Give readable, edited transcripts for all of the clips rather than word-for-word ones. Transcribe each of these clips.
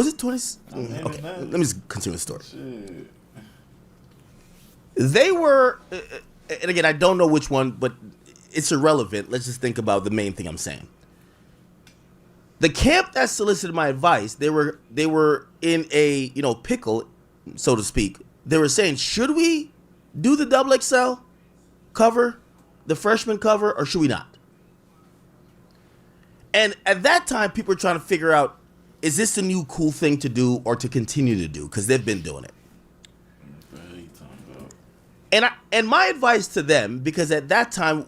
Was it 20? Okay, let me just continue the story. Shit. They were, and again, I don't know which one, but it's irrelevant. Let's just think about the main thing I'm saying. The camp that solicited my advice, they were in a pickle, so to speak. They were saying, should we do the double XL cover, the freshman cover, or should we not? And at that time, people were trying to figure out, is this the new cool thing to do or to continue to do? Because they've been doing it. And my advice to them, because at that time,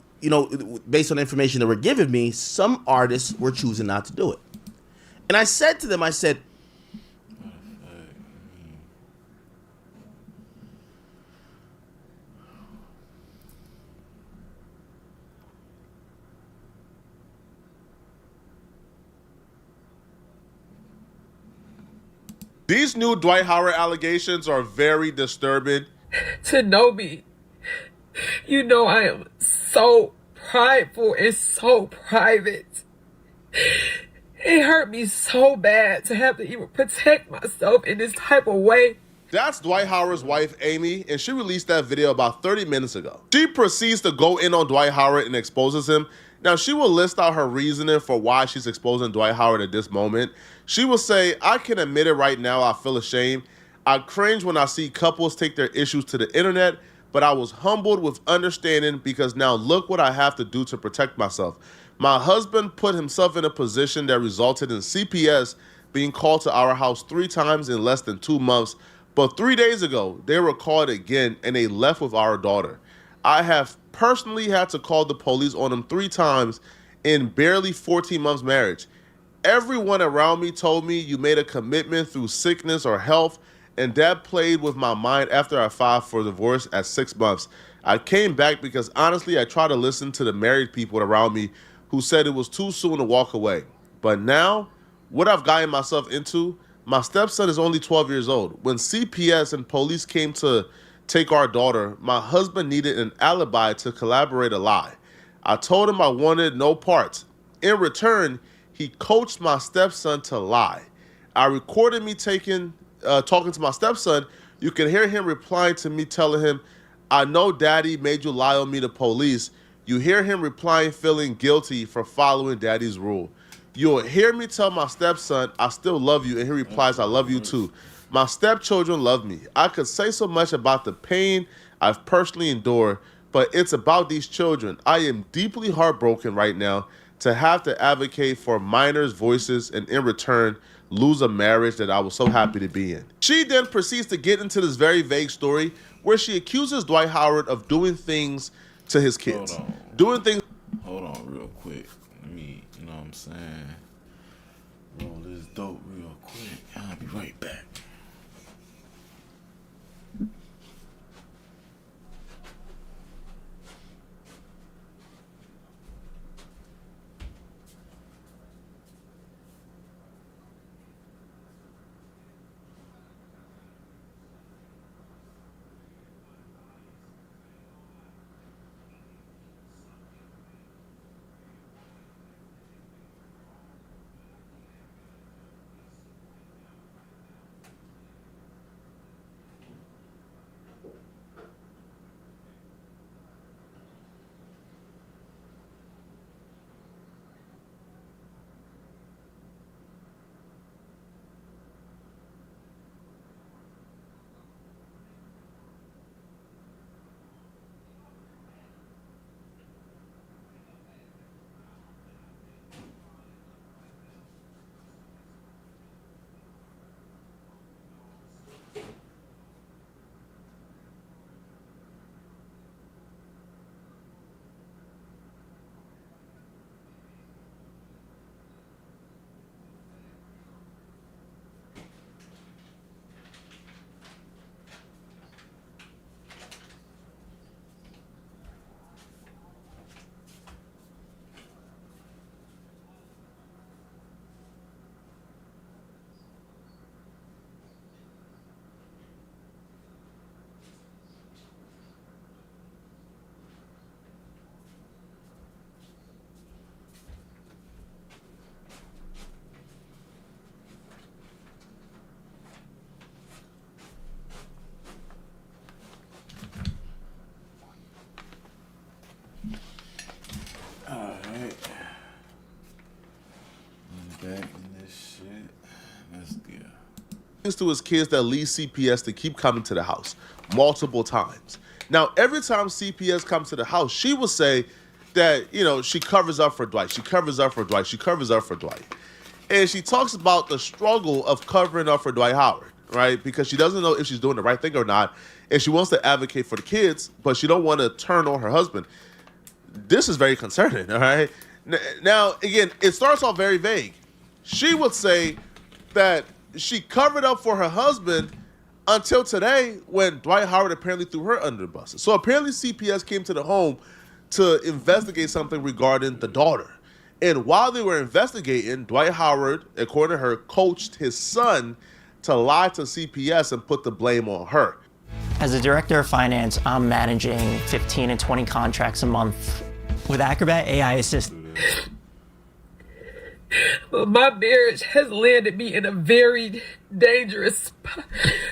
based on the information that were giving me, some artists were choosing not to do it. And I said to them, these new Dwight Howard allegations are very disturbing. To know me, I am so prideful and so private. It hurt me so bad to have to even protect myself in this type of way. That's Dwight Howard's wife, Amy, and she released that video about 30 minutes ago. She proceeds to go in on Dwight Howard and exposes him. Now, she will list out her reasoning for why she's exposing Dwight Howard at this moment. She will say, I can admit it right now, I feel ashamed. I cringe when I see couples take their issues to the internet, but I was humbled with understanding because now look what I have to do to protect myself. My husband put himself in a position that resulted in CPS being called to our house 3 times in less than 2 months. But 3 days ago, they were called again and they left with our daughter. I have personally had to call the police on them 3 times in barely 14 months marriage. Everyone around me told me you made a commitment through sickness or health, and that played with my mind after I filed for divorce at 6 months. I came back because honestly, I tried to listen to the married people around me who said it was too soon to walk away. But now, what I've gotten myself into, my stepson is only 12 years old. When CPS and police came to take our daughter, my husband needed an alibi to collaborate a lie. I told him I wanted no parts. In return, he coached my stepson to lie. I recorded me talking to my stepson. You can hear him replying to me, telling him, I know daddy made you lie on me to police. You hear him replying, feeling guilty for following daddy's rule. You'll hear me tell my stepson, I still love you, and he replies, I love you too. My stepchildren love me. I could say so much about the pain I've personally endured, but it's about these children. I am deeply heartbroken right now to have to advocate for minors' voices and in return lose a marriage that I was so happy to be in. She then proceeds to get into this very vague story where she accuses Dwight Howard of doing things to his kids. Hold on real quick. Let me, you know what I'm saying? Roll this dope real quick. I'll be right back. things to his kids that lead CPS to keep coming to the house multiple times. Now, every time CPS comes to the house, she will say that, you know, she covers up for Dwight. She covers up for Dwight. She covers up for Dwight. And she talks about the struggle of covering up for Dwight Howard, right? Because she doesn't know if she's doing the right thing or not. And she wants to advocate for the kids, but she don't want to turn on her husband. This is very concerning, all right? Now, again, it starts off very vague. She would say that she covered up for her husband until today when Dwight Howard apparently threw her under the bus. So apparently CPS came to the home to investigate something regarding the daughter. And while they were investigating, Dwight Howard, according to her, coached his son to lie to CPS and put the blame on her. As a director of finance, I'm managing 15 and 20 contracts a month with Acrobat AI Assist. Well, my marriage has landed me in a very dangerous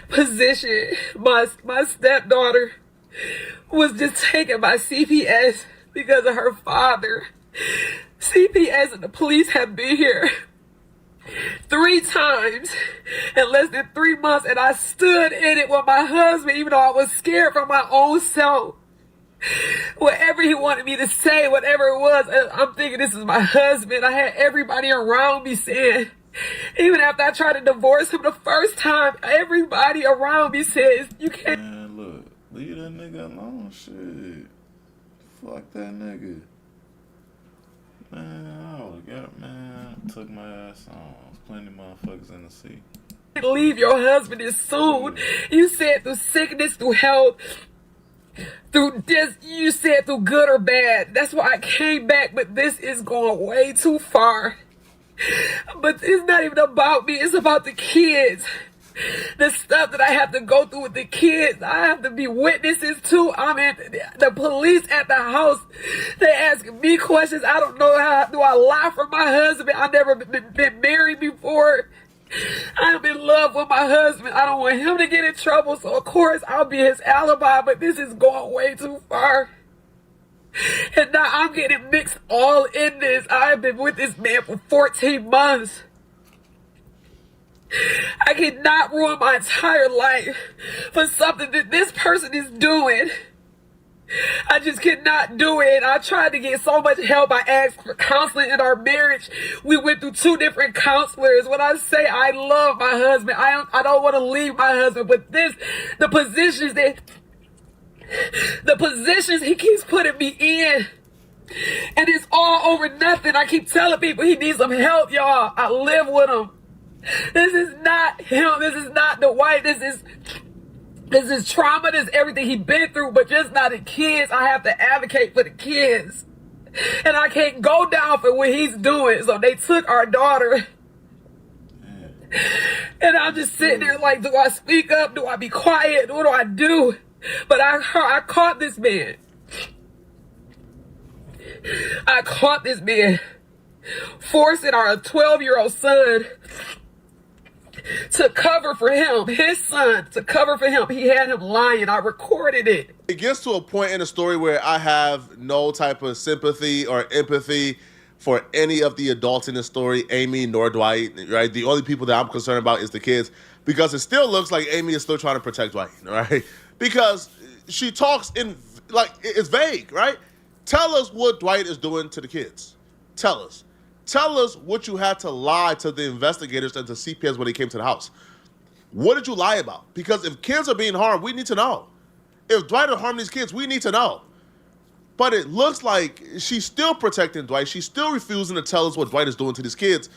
position. My stepdaughter was just taken by CPS because of her father. CPS and the police have been here 3 times in less than 3 months, and I stood in it with my husband, even though I was scared for my own self. Whatever he wanted me to say, whatever it was, I'm thinking this is my husband. I had everybody around me saying, even after I tried to divorce him the first time, everybody around me says, you can't. Man, look, leave that nigga alone, shit. Fuck that nigga. Man, I would've got, man, took my ass on. There's plenty of motherfuckers in the sea. Leave your husband as soon. You said through sickness, through health, through this, you said through good or bad. That's why I came back, but this is going way too far. But it's not even about me, it's about the kids. The stuff that I have to go through with the kids, I have to be witnesses to. I'm in the police at the house. They ask me questions. I don't know how do I lie for my husband. I've never been married before. I'm in love with my husband. I don't want him to get in trouble, so of course I'll be his alibi, but this is going way too far. And now I'm getting mixed all in this. I've been with this man for 14 months. I cannot ruin my entire life for something that this person is doing. I just cannot do it. I tried to get so much help. I asked for counseling in our marriage. We went through 2 different counselors. When I say I love my husband, I don't want to leave my husband. But the positions he keeps putting me in, and it's all over nothing. I keep telling people he needs some help, y'all. I live with him. This is not him. This is not the wife. This is trauma. This is everything he's been through, but just not the kids. I have to advocate for the kids. And I can't go down for what he's doing. So they took our daughter. And I'm just sitting there like, do I speak up? Do I be quiet? What do I do? But I caught this man. I caught this man forcing our 12-year-old son to cover for him, his son, to cover for him. He had him lying. I recorded it. It gets to a point in the story where I have no type of sympathy or empathy for any of the adults in the story, Amy nor Dwight, right? The only people that I'm concerned about is the kids, because it still looks like Amy is still trying to protect Dwight, right? Because she talks in, like, it's vague, right? Tell us what Dwight is doing to the kids. Tell us. Tell us what you had to lie to the investigators and to CPS when they came to the house. What did you lie about? Because if kids are being harmed, we need to know. If Dwight is harming these kids, we need to know. But it looks like she's still protecting Dwight. She's still refusing to tell us what Dwight is doing to these kids.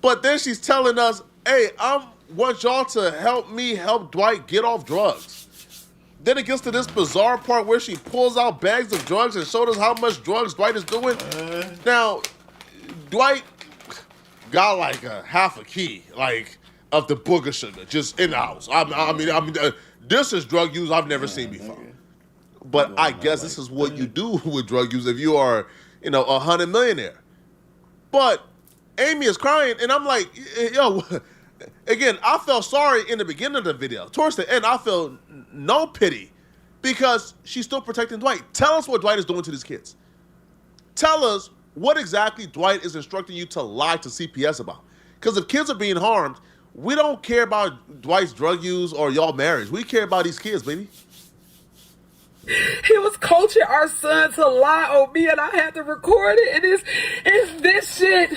But then she's telling us, hey, I want y'all to help me help Dwight get off drugs. Then it gets to this bizarre part where she pulls out bags of drugs and shows us how much drugs Dwight is doing. Now, Dwight got like a half a key, like, of the booger sugar just in the house. I mean, this is drug use I've never seen before. But I guess this is what you do with drug use if you are, you know, a 100 millionaire. But Amy is crying, and I'm like, yo, again, I felt sorry in the beginning of the video. Towards the end, I felt no pity because she's still protecting Dwight. Tell us what Dwight is doing to these kids. Tell us what exactly Dwight is instructing you to lie to CPS about. Because if kids are being harmed, We don't care about Dwight's drug use or y'all marriage. We care about these kids, baby. He was coaching our son to lie on me, and I had to record it. And it's this shit.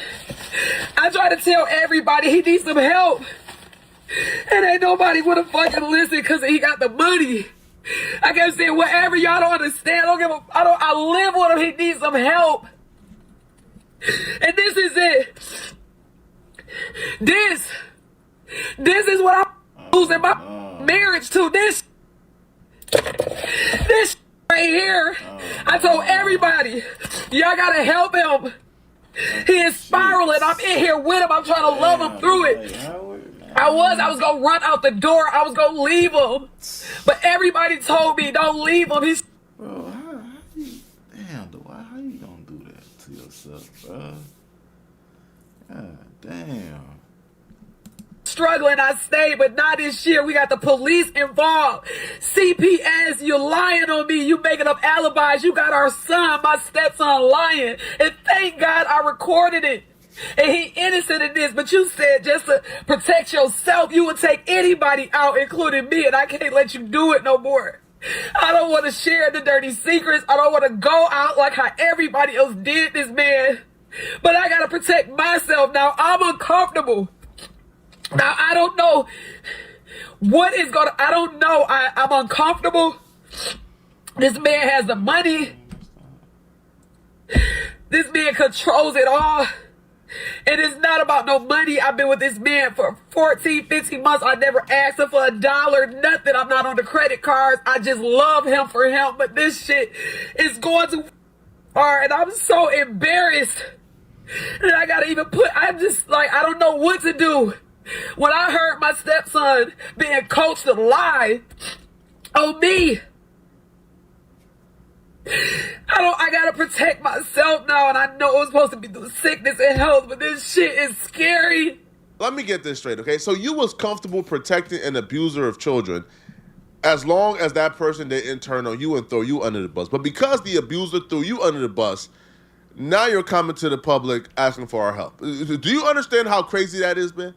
I try to tell everybody he needs some help, and ain't nobody would have fucking listened because he got the money. I kept saying, whatever, y'all don't understand. I live with him. He needs some help. And this is it. This is what I'm losing my marriage to. This right here. I told everybody, y'all gotta help him. He is spiraling. I'm in here with him. I'm trying to love him through it. I was gonna run out the door. I was gonna leave him. But everybody told me, don't leave him. He's... Bro, how you... Damn, Dwight, how you gonna do that to yourself, bro? God damn. struggling. I stayed, but not this year. We got the police involved. CPS, you're lying on me. You making up alibis. You got our son, my stepson, lying. And thank God I recorded it. And he innocent in this, but you said just to protect yourself, you would take anybody out, including me, and I can't let you do it no more. I don't want to share the dirty secrets. I don't want to go out like how everybody else did this, man. But I got to protect myself now. I'm uncomfortable. Now, I don't know what is going to... I don't know. I'm uncomfortable. This man has the money. This man controls it all. And it's not about no money. I've been with this man for 14, 15 months. I never asked him for $1, nothing. I'm not on the credit cards. I just love him for him. But this shit is going too far. And I'm so embarrassed. And I gotta even I'm just like, I don't know what to do. When I heard my stepson being coached to lie on me, I gotta protect myself now, and I know it's supposed to be through sickness and health, but this shit is scary. Let me get this straight, okay? So you was comfortable protecting an abuser of children as long as that person didn't turn on you and throw you under the bus. But because the abuser threw you under the bus, now you're coming to the public asking for our help. Do you understand how crazy that is, man?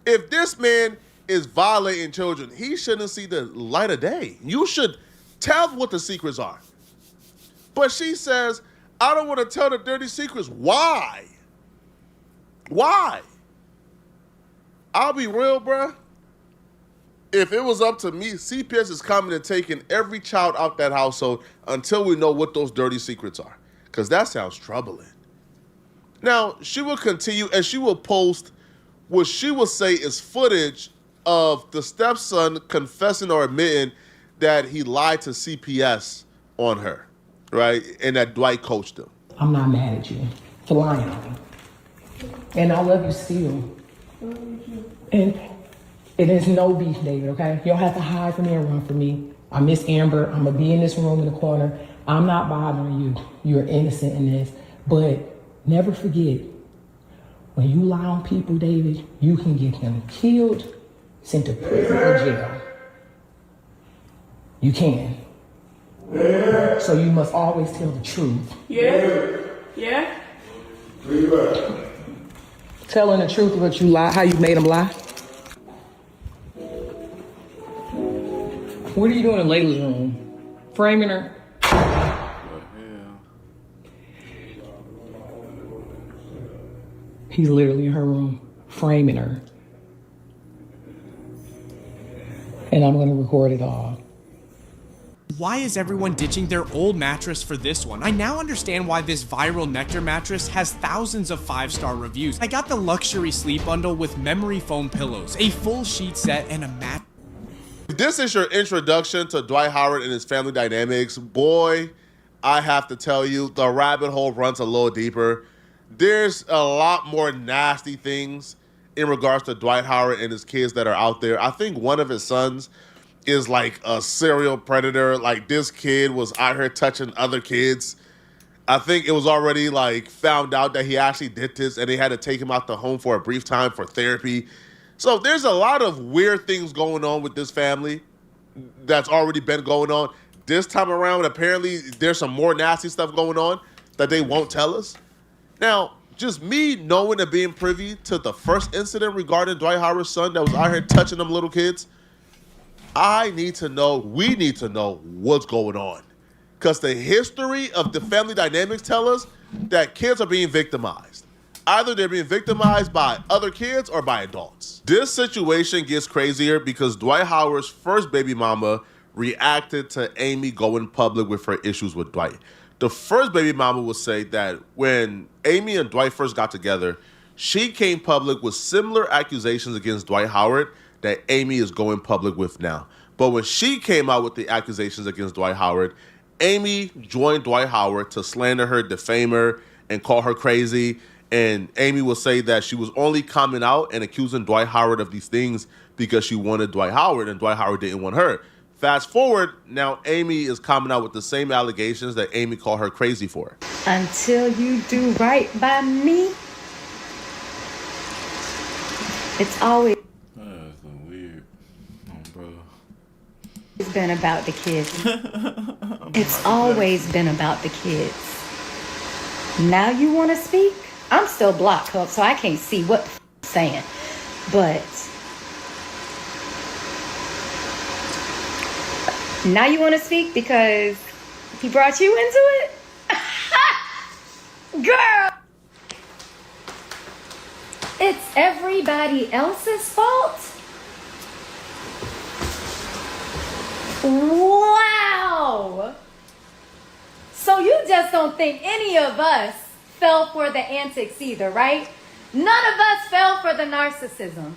If this man is violating children, he shouldn't see the light of day. You should tell what the secrets are. But she says, I don't want to tell the dirty secrets. Why? Why? I'll be real, bruh. If it was up to me, CPS is coming and taking every child out that household until we know what those dirty secrets are. Because that sounds troubling. Now, she will continue and she will post what she will say is footage of the stepson confessing or admitting that he lied to CPS on her. Right? And that Dwight coached him. I'm not mad at you for lying on me. And I love you still. And it is no beef, David, okay? You don't have to hide from me and run from me. I miss Amber. I'm going to be in this room in the corner. I'm not bothering you. You're innocent in this. But never forget, when you lie on people, David, you can get them killed, sent to prison or jail. You can. So you must always tell the truth. Yeah. Yeah. Telling the truth about you lie, how you made them lie. What are you doing in Layla's room? Framing her? He's literally in her room, framing her. And I'm going to record it all. Why is everyone ditching their old mattress for this one? I now understand why this viral Nectar mattress has thousands of 5-star reviews. I got the luxury sleep bundle with memory foam pillows, a full sheet set, and a mat. If this is your introduction to Dwight Howard and his family dynamics, boy, I have to tell you, the rabbit hole runs a little deeper. There's a lot more nasty things in regards to Dwight Howard and his kids that are out there. I think one of his sons is like a serial predator. Like, this kid was out here touching other kids. I think it was already like found out that he actually did this and they had to take him out the home for a brief time for therapy. So there's a lot of weird things going on with this family that's already been going on. This time around, apparently there's some more nasty stuff going on that they won't tell us. Now, just me knowing and being privy to the first incident regarding Dwight Howard's son that was out here touching them little kids, we need to know what's going on. Because the history of the family dynamics tell us that kids are being victimized. Either they're being victimized by other kids or by adults. This situation gets crazier because Dwight Howard's first baby mama reacted to Amy going public with her issues with Dwight. The first baby mama will say that when Amy and Dwight first got together, she came public with similar accusations against Dwight Howard that Amy is going public with now. But when she came out with the accusations against Dwight Howard, Amy joined Dwight Howard to slander her, defame her, and call her crazy. And Amy will say that she was only coming out and accusing Dwight Howard of these things because she wanted Dwight Howard and Dwight Howard didn't want her. Fast forward, now Amy is coming out with the same allegations that Amy called her crazy for. Until you do right by me, it's always weird. Oh, bro. It's been about the kids. It's always been about the kids. Now you want to speak? I'm still blocked up, so I can't see what you're saying. But now you want to speak because he brought you into it? Girl! It's everybody else's fault? Wow! So you just don't think any of us fell for the antics either, right? None of us fell for the narcissism.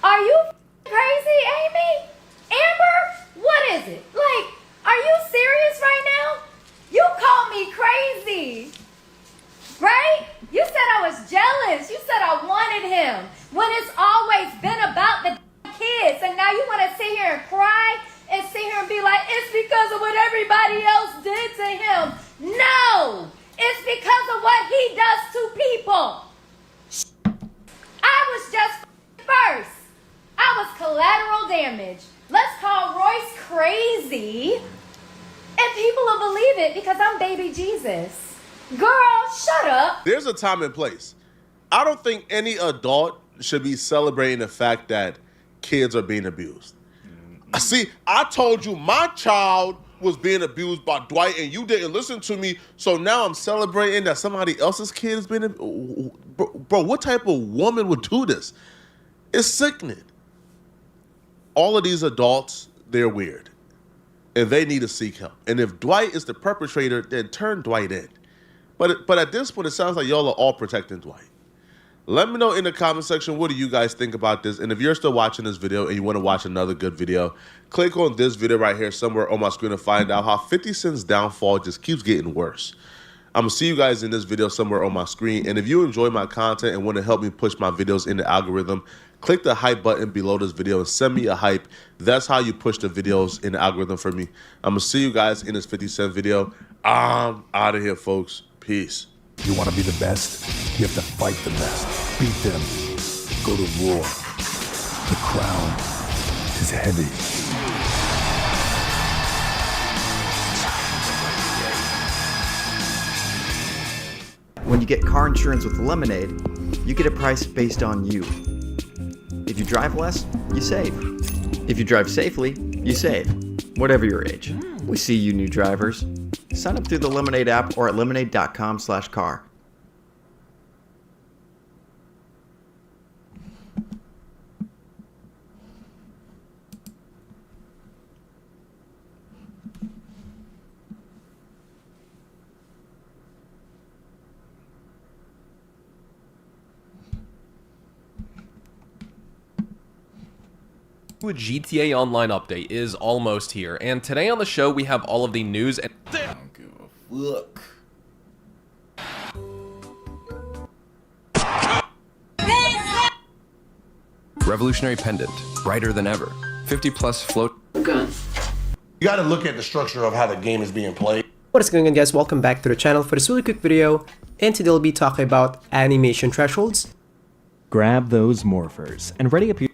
Are you crazy, Amy? Amber? What is it? Like, are you serious right now? You called me crazy, right? You said I was jealous. You said I wanted him when it's always been about the kids. And now you want to sit here and cry and sit here and be like, it's because of what everybody else did to him. No, it's because of what he does to people. I was just first. I was collateral damage. Let's call Royce crazy. And people will believe it because I'm baby Jesus. Girl, shut up. There's a time and place. I don't think any adult should be celebrating the fact that kids are being abused. See, I told you my child was being abused by Dwight and you didn't listen to me, so now I'm celebrating that somebody else's kid is being abused. Bro, what type of woman would do this? It's sickening. All of these adults, they're weird. And they need to seek help. And if Dwight is the perpetrator, then turn Dwight in. But at this point, it sounds like y'all are all protecting Dwight. Let me know in the comment section, what do you guys think about this? And if you're still watching this video and you want to watch another good video, click on this video right here somewhere on my screen to find out how 50 Cent's downfall just keeps getting worse. I'm going to see you guys in this video somewhere on my screen. And if you enjoy my content and want to help me push my videos in the algorithm, click the hype button below this video and send me a hype. That's how you push the videos in the algorithm for me. I'm going to see you guys in this 50 Cent video. I'm out of here, folks. Peace. You want to be the best? You have to fight the best. Beat them. Go to war. The crown is heavy. When you get car insurance with Lemonade, you get a price based on you. If you drive less, you save. If you drive safely, you save. Whatever your age. We see you new drivers. Sign up through the Lemonade app or at lemonade.com/car. A GTA Online update is almost here, and today on the show we have all of the news and I don't give a fuck. Revolutionary pendant, brighter than ever. 50 plus float. Gun. You gotta look at the structure of how the game is being played. What is going on, guys? Welcome back to the channel for this really quick video, and today we'll be talking about animation thresholds. Grab those morphers and ready up your...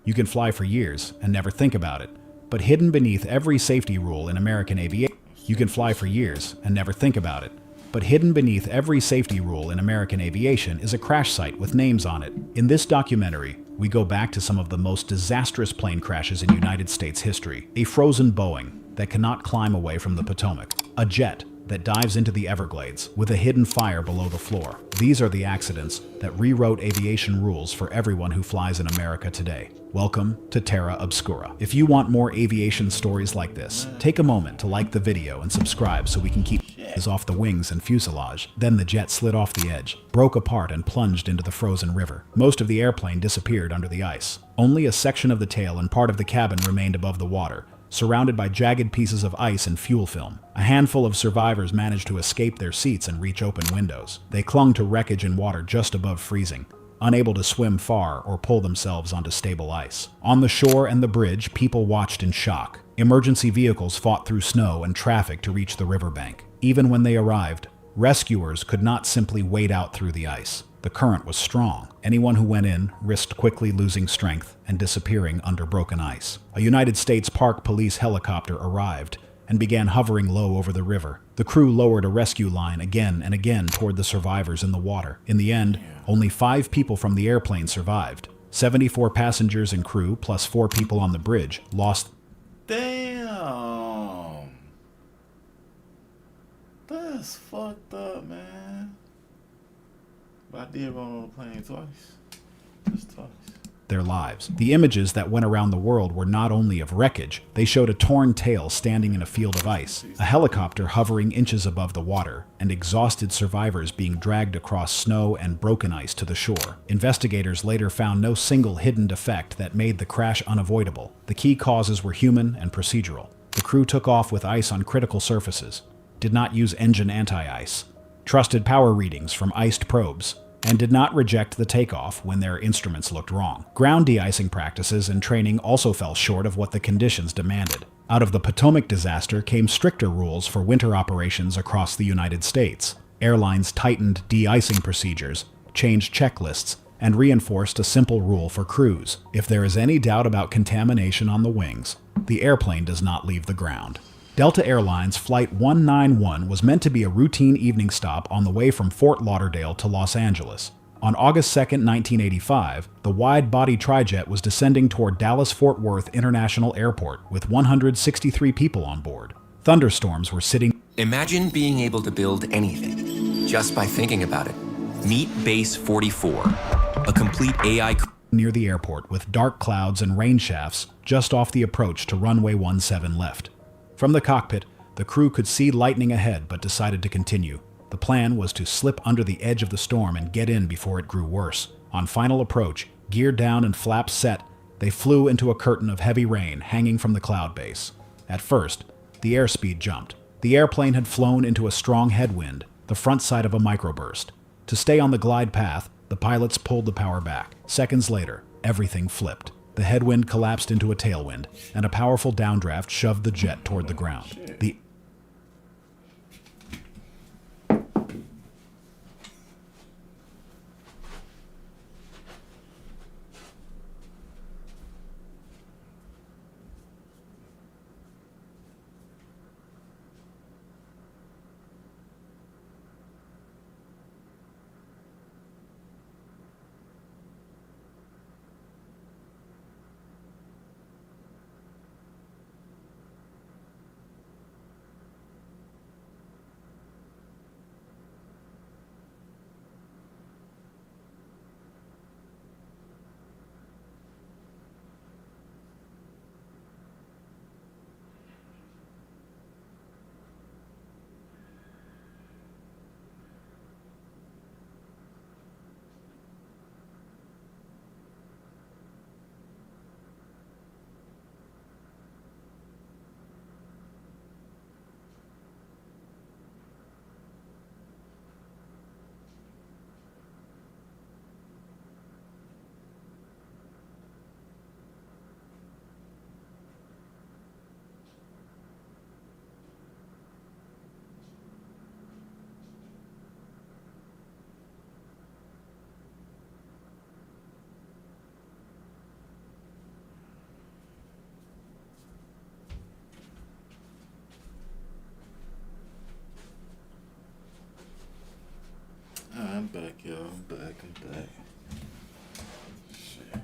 You can fly for years and never think about it, but hidden beneath every safety rule in American aviation, you can fly for years and never think about it. But hidden beneath every safety rule in American aviation is a crash site with names on it. In this documentary, we go back to some of the most disastrous plane crashes in United States history. A frozen Boeing that cannot climb away from the Potomac. A jet that dives into the Everglades with a hidden fire below the floor. These are the accidents that rewrote aviation rules for everyone who flies in America today. Welcome to Terra Obscura. If you want more aviation stories like this, take a moment to like the video and subscribe so we can keep off the wings and fuselage. Then the jet slid off the edge, broke apart and plunged into the frozen river. Most of the airplane disappeared under the ice. Only a section of the tail and part of the cabin remained above the water, surrounded by jagged pieces of ice and fuel film. A handful of survivors managed to escape their seats and reach open windows. They clung to wreckage and water just above freezing, unable to swim far or pull themselves onto stable ice. On the shore and the bridge, people watched in shock. Emergency vehicles fought through snow and traffic to reach the riverbank. Even when they arrived, rescuers could not simply wade out through the ice. The current was strong. Anyone who went in risked quickly losing strength and disappearing under broken ice. A United States Park Police helicopter arrived and began hovering low over the river. The crew lowered a rescue line again and again toward the survivors in the water. In the end, only 5 people from the airplane survived. 74 passengers and crew, plus 4 people on the bridge, lost. Damn. That's fucked up, man. But I did run on the plane twice. Just twice. Their lives. The images that went around the world were not only of wreckage, they showed a torn tail standing in a field of ice, a helicopter hovering inches above the water, and exhausted survivors being dragged across snow and broken ice to the shore. Investigators later found no single hidden defect that made the crash unavoidable. The key causes were human and procedural. The crew took off with ice on critical surfaces, did not use engine anti-ice, trusted power readings from iced probes, and did not reject the takeoff when their instruments looked wrong. Ground de-icing practices and training also fell short of what the conditions demanded. Out of the Potomac disaster came stricter rules for winter operations across the United States. Airlines tightened de-icing procedures, changed checklists, and reinforced a simple rule for crews. If there is any doubt about contamination on the wings, the airplane does not leave the ground. Delta Airlines Flight 191 was meant to be a routine evening stop on the way from Fort Lauderdale to Los Angeles. On August 2, 1985, the wide-body trijet was descending toward Dallas-Fort Worth International Airport with 163 people on board. Thunderstorms were sitting. Imagine being able to build anything just by thinking about it. Meet Base 44, a complete AI near the airport with dark clouds and rain shafts just off the approach to runway 17 left. From the cockpit, the crew could see lightning ahead but decided to continue. The plan was to slip under the edge of the storm and get in before it grew worse. On final approach, gear down and flaps set, they flew into a curtain of heavy rain hanging from the cloud base. At first, the airspeed jumped. The airplane had flown into a strong headwind, the front side of a microburst. To stay on the glide path, the pilots pulled the power back. Seconds later, everything flipped. The headwind collapsed into a tailwind, and a powerful downdraft shoved the jet toward the ground. The back. Shit.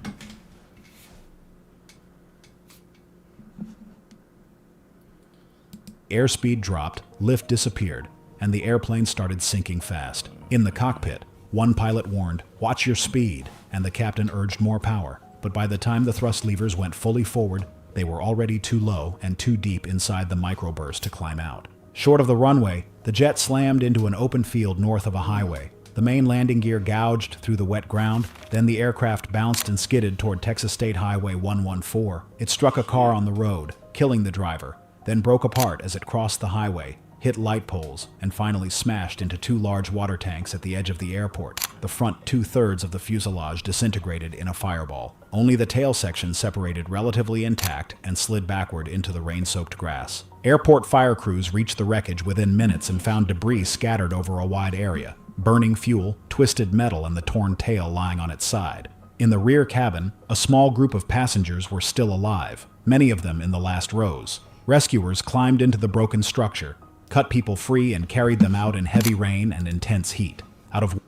Airspeed dropped, lift disappeared, and the airplane started sinking fast. In the cockpit, one pilot warned, "Watch your speed," and the captain urged more power. But by the time the thrust levers went fully forward, they were already too low and too deep inside the microburst to climb out. Short of the runway, the jet slammed into an open field north of a highway. The main landing gear gouged through the wet ground, then the aircraft bounced and skidded toward Texas State Highway 114. It struck a car on the road, killing the driver, then broke apart as it crossed the highway, hit light poles, and finally smashed into two large water tanks at the edge of the airport. The front 2/3 of the fuselage disintegrated in a fireball. Only the tail section separated relatively intact and slid backward into the rain-soaked grass. Airport fire crews reached the wreckage within minutes and found debris scattered over a wide area, burning fuel, twisted metal, and the torn tail lying on its side. In the rear cabin, a small group of passengers were still alive, many of them in the last rows. Rescuers climbed into the broken structure, cut people free, and carried them out in heavy rain and intense heat. Out of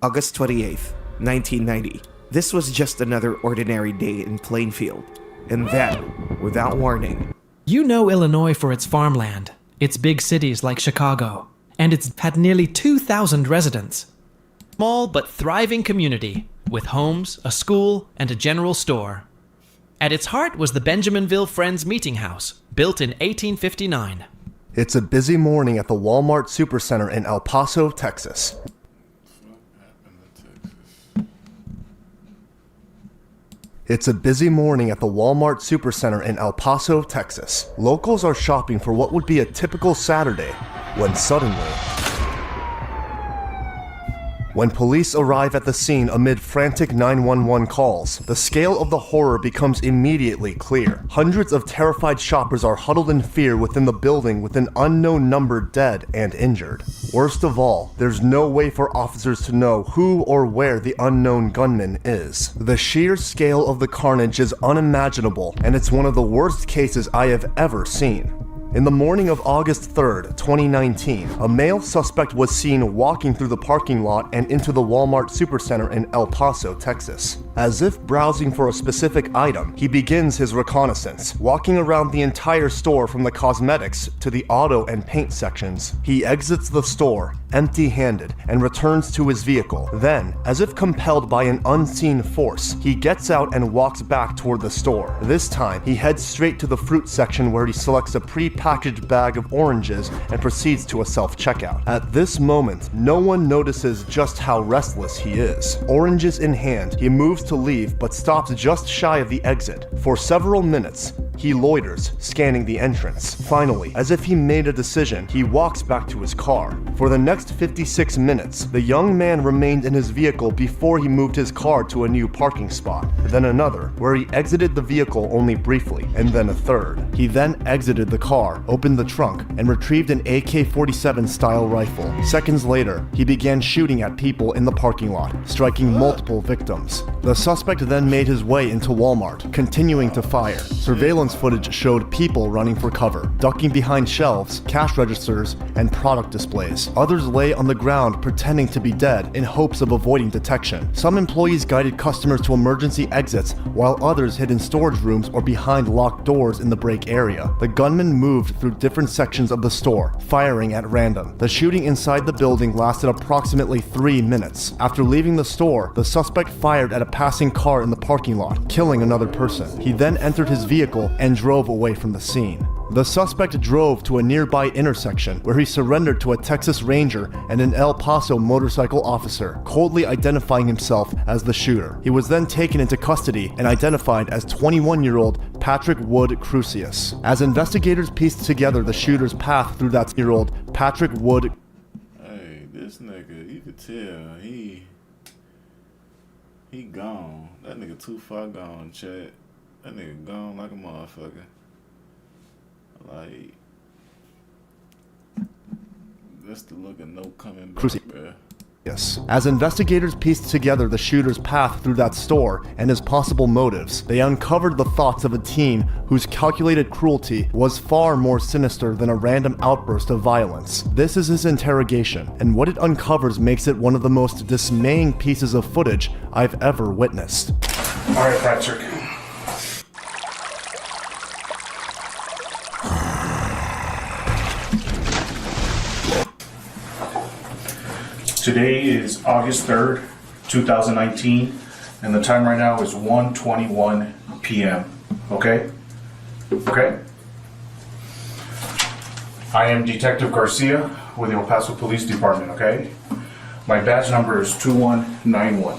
August 28th, 1990. This was just another ordinary day in Plainfield. And then, without warning, You know Illinois for its farmland, its big cities like Chicago, and it's had nearly 2,000 residents. Small but thriving community, with homes, a school, and a general store. At its heart was the Benjaminville Friends Meeting House, built in 1859. It's a busy morning at the Walmart Supercenter in El Paso, Texas. It's a busy morning at the Walmart Supercenter in El Paso, Texas. Locals are shopping for what would be a typical Saturday, when suddenly, when police arrive at the scene amid frantic 911 calls, the scale of the horror becomes immediately clear. Hundreds of terrified shoppers are huddled in fear within the building with an unknown number dead and injured. Worst of all, there's no way for officers to know who or where the unknown gunman is. The sheer scale of the carnage is unimaginable, and it's one of the worst cases I have ever seen. In the morning of August 3rd, 2019, a male suspect was seen walking through the parking lot and into the Walmart Supercenter in El Paso, Texas. As if browsing for a specific item, he begins his reconnaissance, walking around the entire store from the cosmetics to the auto and paint sections. He exits the store, empty-handed, and returns to his vehicle. Then, as if compelled by an unseen force, he gets out and walks back toward the store. This time, he heads straight to the fruit section where he selects a pre-packaged bag of oranges and proceeds to a self-checkout. At this moment, no one notices just how restless he is. Oranges in hand, he moves to leave but stops just shy of the exit. For several minutes, he loiters, scanning the entrance. Finally, as if he made a decision, he walks back to his car. For the next 56 minutes, the young man remained in his vehicle before he moved his car to a new parking spot, then another, where he exited the vehicle only briefly, and then a third. He then exited the car, opened the trunk, and retrieved an AK-47 style rifle. Seconds later, he began shooting at people in the parking lot, striking multiple victims. The suspect then made his way into Walmart, continuing to fire. Surveillance footage showed people running for cover, ducking behind shelves, cash registers, and product displays. Others lay on the ground pretending to be dead in hopes of avoiding detection. Some employees guided customers to emergency exits, while others hid in storage rooms or behind locked doors in the break area. The gunman moved through different sections of the store, firing at random. The shooting inside the building lasted approximately 3 minutes. After leaving the store, the suspect fired at a passing car in the parking lot, killing another person. He then entered his vehicle and drove away from the scene. The suspect drove to a nearby intersection where he surrendered to a Texas Ranger and an El Paso motorcycle officer, coldly identifying himself as the shooter. He was then taken into custody and identified as 21-year-old Patrick Wood Crucius. As investigators pieced together the shooter's path through that year-old Patrick Wood. Hey, this nigga, you could tell he gone. That nigga too far gone, chat. That nigga gone like a motherfucker. Like, that's the look of no coming back, bruh. As investigators pieced together the shooter's path through that store and his possible motives, they uncovered the thoughts of a teen whose calculated cruelty was far more sinister than a random outburst of violence. This is his interrogation, and what it uncovers makes it one of the most dismaying pieces of footage I've ever witnessed. All right, Patrick. Today is August 3rd, 2019, and the time right now is 1:21 p.m. Okay? Okay? I am Detective Garcia with the El Paso Police Department, okay? My badge number is 2191.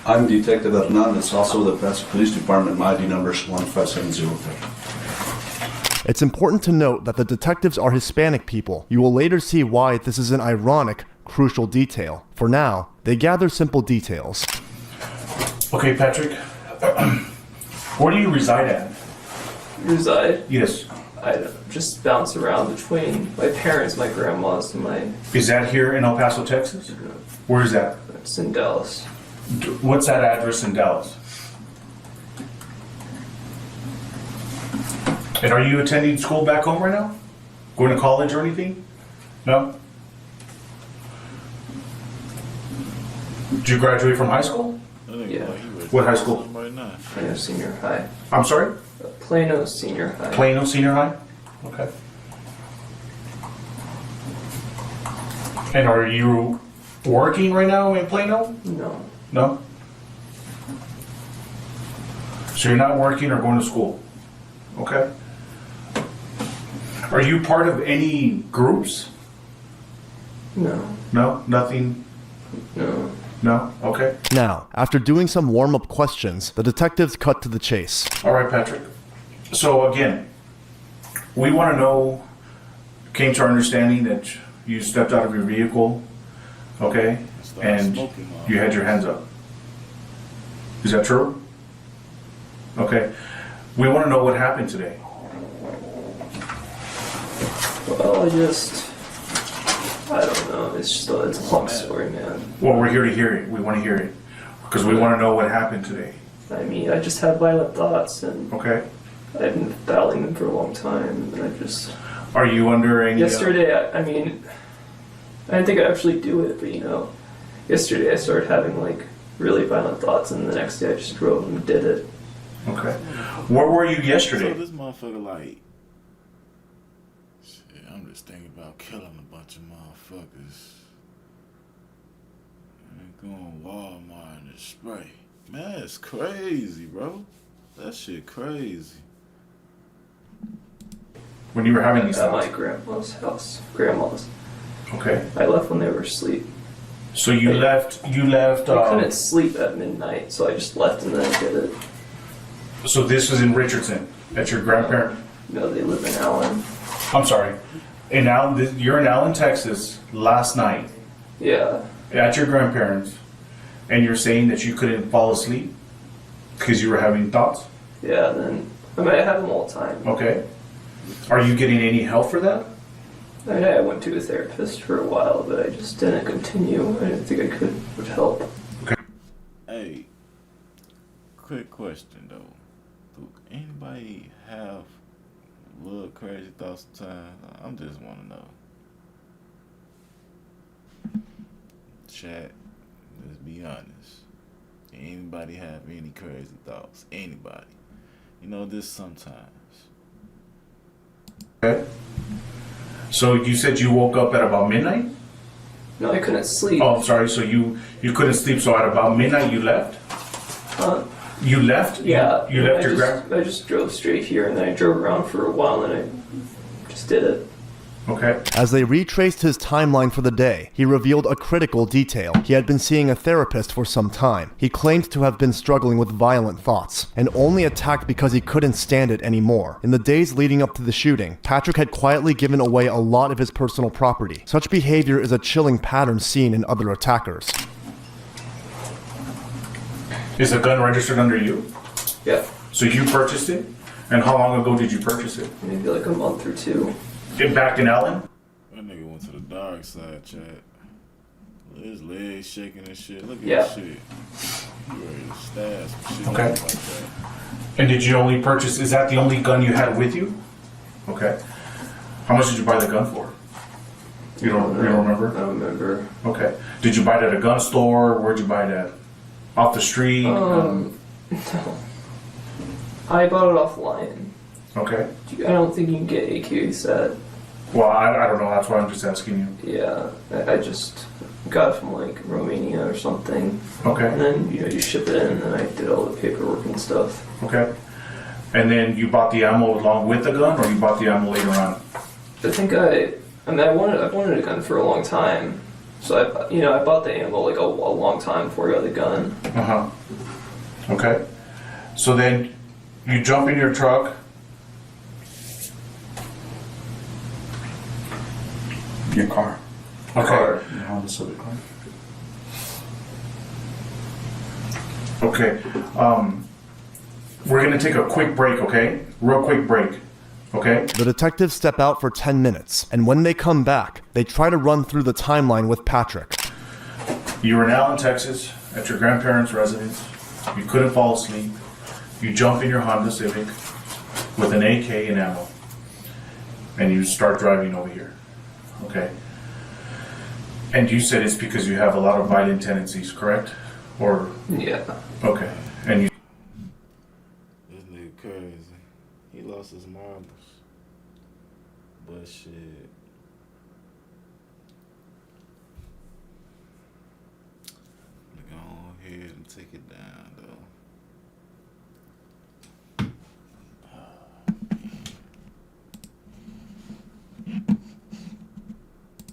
I'm Detective Hernandez, also with the El Paso Police Department. My ID number is 15703. It's important to note that the detectives are Hispanic people. You will later see why this is an ironic, crucial detail. For now, they gather simple details. Okay, Patrick. Where do you reside at? Reside? Yes. I just bounce around between my parents, my grandma's, and my... Is that here in El Paso, Texas? Where is that? It's in Dallas. What's that address in Dallas? And are you attending school back home right now? Going to college or anything? No? Did you graduate from high school? Yeah. What high school? Plano Senior High. I'm sorry? Plano Senior High. Plano Senior High? Okay. And are you working right now in Plano? No. No? So you're not working or going to school? Okay. Are you part of any groups? No. No? Nothing? No. No? Okay. Now, after doing some warm-up questions, the detectives cut to the chase. All right, Patrick. So again, we want to know, came to our understanding that you stepped out of your vehicle, okay, and you had your hands up. Is that true? Okay. We want to know what happened today. Well, I don't know. It's a long story, man. Well, we're here to hear it. We want to hear it because we want to know what happened today. I mean, I just had violent thoughts, and Okay. I've been battling them for a long time, and I just... Are you under any... Yesterday, I mean, I didn't think I'd actually do it, but, you know, yesterday I started having, like, really violent thoughts, and the next day I just drove and did it. Okay. Where were you yesterday? So this motherfucker like, shit, I'm just thinking about killing a bunch of motherfuckers. And going Walmart and just spray. Man, it's crazy, bro. That shit crazy. When you were having these At thoughts? my grandma's house. Grandma's. Okay. I left when they were asleep. So you left... I couldn't sleep at midnight, so I just left and then I did it. So this was in Richardson, at your grandparent? No, they live in Allen. I'm sorry. In Allen, you're in Allen, Texas, last night. Yeah. At your grandparents, and you're saying that you couldn't fall asleep because you were having thoughts? Yeah, then... I mean, I have them all the time. Okay. Are you getting any help for that? I mean, I went to a therapist for a while, but I just didn't continue. I didn't think I would help. Okay. Hey, quick question though. Do anybody have little crazy thoughts sometimes? I just want to know. Chat, let's be honest. Anybody have any crazy thoughts? Anybody? You know this sometimes. Okay. So you said you woke up at about midnight? No, I couldn't sleep. Oh, I'm sorry. So you couldn't sleep. So at about midnight you left? You left? Yeah. You left your grand... I just drove straight here, and then I drove around for a while, and I just did it. Okay. As they retraced his timeline for the day, he revealed a critical detail. He had been seeing a therapist for some time. He claimed to have been struggling with violent thoughts, and only attacked because he couldn't stand it anymore. In the days leading up to the shooting, Patrick had quietly given away a lot of his personal property. Such behavior is a chilling pattern seen in other attackers. Is the gun registered under you? Yeah. So you purchased it? And how long ago did you purchase it? Maybe like a month or two. Back in Allen? That nigga went to the dark side, chat. His legs shaking and shit. Look at Yeah. this shit. You ready to stab some shit Okay. like that. And did you only purchase, is that the only gun you had with you? Okay. How much did you buy the gun for? You don't remember? I don't remember. Okay. Did you buy it at a gun store? Where'd you buy it at? Off the street? No. I bought it offline. Okay. I don't think you can get AKs at. Well, I don't know. That's why I'm just asking you. Yeah, I just got it from like Romania or something. Okay. And then you ship it in, and then I did all the paperwork and stuff. Okay. And then you bought the ammo along with the gun, or you bought the ammo later on? I think I've wanted a gun for a long time, so I bought the ammo like a long time before I got the gun. Okay. So then you jump in your truck. Your car. Okay. Car. Your Honda Civic car. Okay. We're gonna take a quick break, okay? Real quick break. Okay? The detectives step out for 10 minutes, and when they come back, they try to run through the timeline with Patrick. You were in Allen, Texas, at your grandparents' residence. You couldn't fall asleep. You jump in your Honda Civic with an AK and ammo, and you start driving over here. Okay? And you said it's because you have a lot of violent tendencies, correct? Or Yeah. okay. And you This nigga crazy. He lost his marbles. But shit. Go ahead and take it down though.